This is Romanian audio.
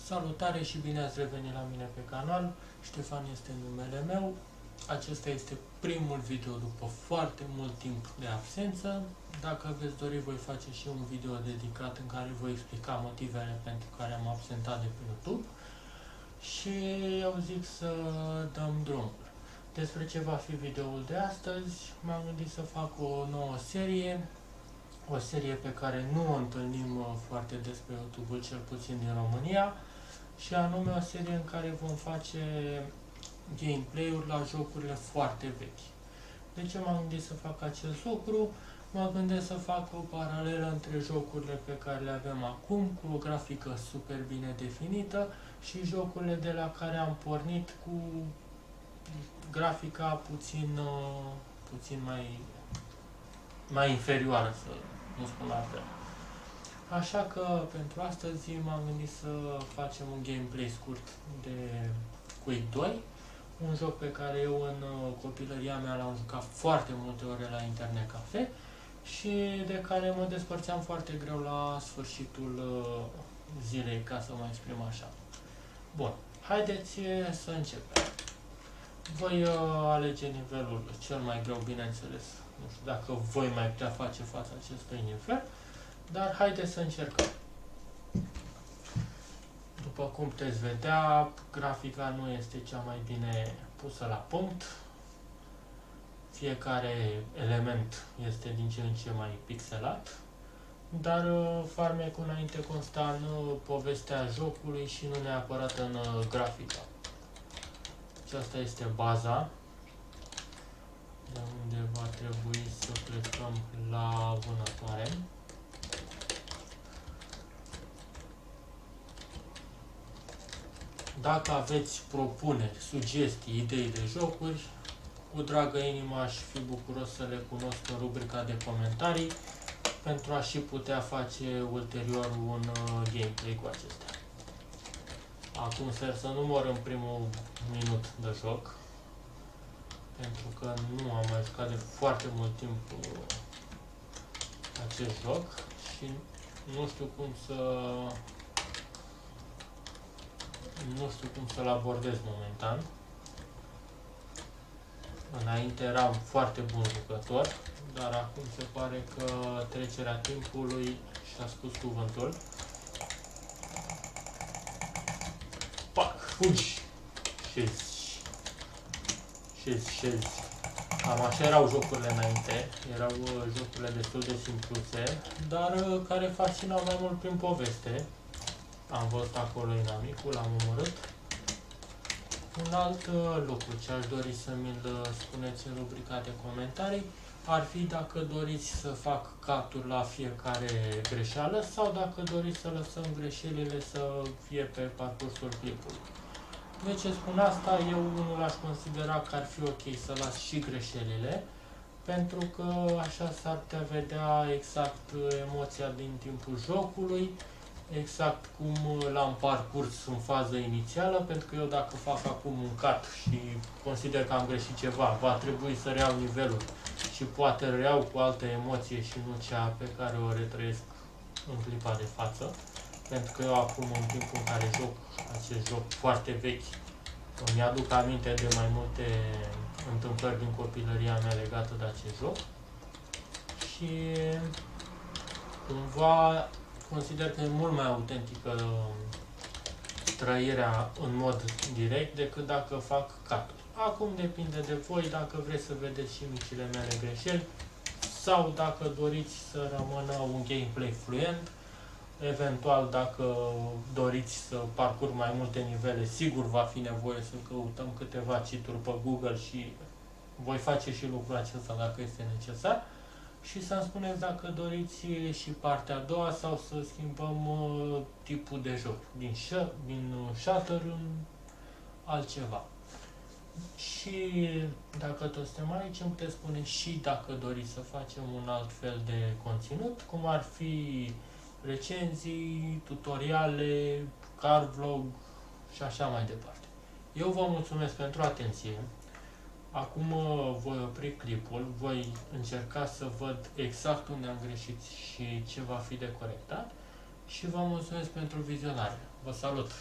Salutare și bine ați revenit la mine pe canal. Ștefan este numele meu. Acesta este primul video după foarte mult timp de absență. Dacă veți dori, voi face și un video dedicat în care voi explica motivele pentru care am absentat de pe YouTube. Și eu zic să dăm drumul. Despre ce va fi videoul de astăzi, m-am gândit să fac o nouă serie. O serie pe care nu o întâlnim foarte des pe YouTube-ul, cel puțin din România, și anume o serie în care vom face gameplay-uri la jocurile foarte vechi. De ce m-am gândit să fac acest lucru? Mă gândesc să fac o paralelă între jocurile pe care le avem acum, cu o grafică super bine definită, și jocurile de la care am pornit cu grafica puțin mai inferioară, să nu spun altfel. Așa că pentru astăzi m-am gândit să facem un gameplay scurt de Quake 2, un joc pe care eu în copilăria mea l-am jucat foarte multe ore la internet cafe și de care mă despărțeam foarte greu la sfârșitul zilei, ca să mă exprim așa. Bun, haideți să începem. Voi alege nivelul cel mai greu, bineînțeles. Nu știu dacă voi mai putea face față acestui nivel, dar haideți să încercăm. După cum puteți vedea, grafica nu este cea mai bine pusă la punct. Fiecare element este din ce în ce mai pixelat, dar farmecul înainte consta în povestea jocului și nu neapărat în grafica. Aceasta este baza, de unde va trebui să plecăm la vânătoare. Dacă aveți propuneri, sugestii, idei de jocuri, cu dragă inimă aș fi bucuros să le cunosc în rubrica de comentarii, pentru a și putea face ulterior un gameplay cu acestea. Acum sper să nu mor în primul minut de joc, pentru că nu am mai jucat de foarte mult timp acest joc și nu știu cum să-l abordez momentan. Înainte eram foarte bun jucător, dar acum se pare că trecerea timpului și-a spus cuvântul. Pac! Fugi! Șezi. Cam așa erau jocurile înainte. Erau jocurile destul de simpluse, dar care fascinau mai mult prin poveste. Am văzut acolo inamicul, l-am omorât. Un alt lucru ce aș dori să mi-l spuneți în rubrica de comentarii ar fi dacă doriți să fac cut-uri la fiecare greșeală sau dacă doriți să lăsăm greșelile să fie pe parcursul clipului. De ce spun asta? Eu nu l-aș considera că ar fi ok să las și greșelile, pentru că așa s-ar putea vedea exact emoția din timpul jocului, exact cum l-am parcurs în fază inițială, pentru că eu dacă fac acum un cut și consider că am greșit ceva, va trebui să reiau nivelul și poate reiau cu altă emoție și nu cea pe care o retrăiesc în clipa de față, pentru că eu acum, în timpul în care joc acest joc foarte vechi, îmi aduc aminte de mai multe întâmplări din copilăria mea legată de acest joc și cumva consider că e mult mai autentică trăirea în mod direct decât dacă fac cut-uri. Acum depinde de voi dacă vreți să vedeți și micile mele greșeli sau dacă doriți să rămână un gameplay fluent. Eventual, dacă doriți să parcurg mai multe nivele, sigur va fi nevoie să căutăm câteva cheat-uri pe Google și voi face și lucrul acesta dacă este necesar. Și să-mi spuneți dacă doriți și partea a doua sau să schimbăm tipul de joc, din shooter în altceva. Și dacă toți suntem aici, îmi puteți spune și dacă doriți să facem un alt fel de conținut, cum ar fi recenzii, tutoriale, car vlog și așa mai departe. Eu vă mulțumesc pentru atenție. Acum voi opri clipul, voi încerca să văd exact unde am greșit și ce va fi de corectat și vă mulțumesc pentru vizionare. Vă salut!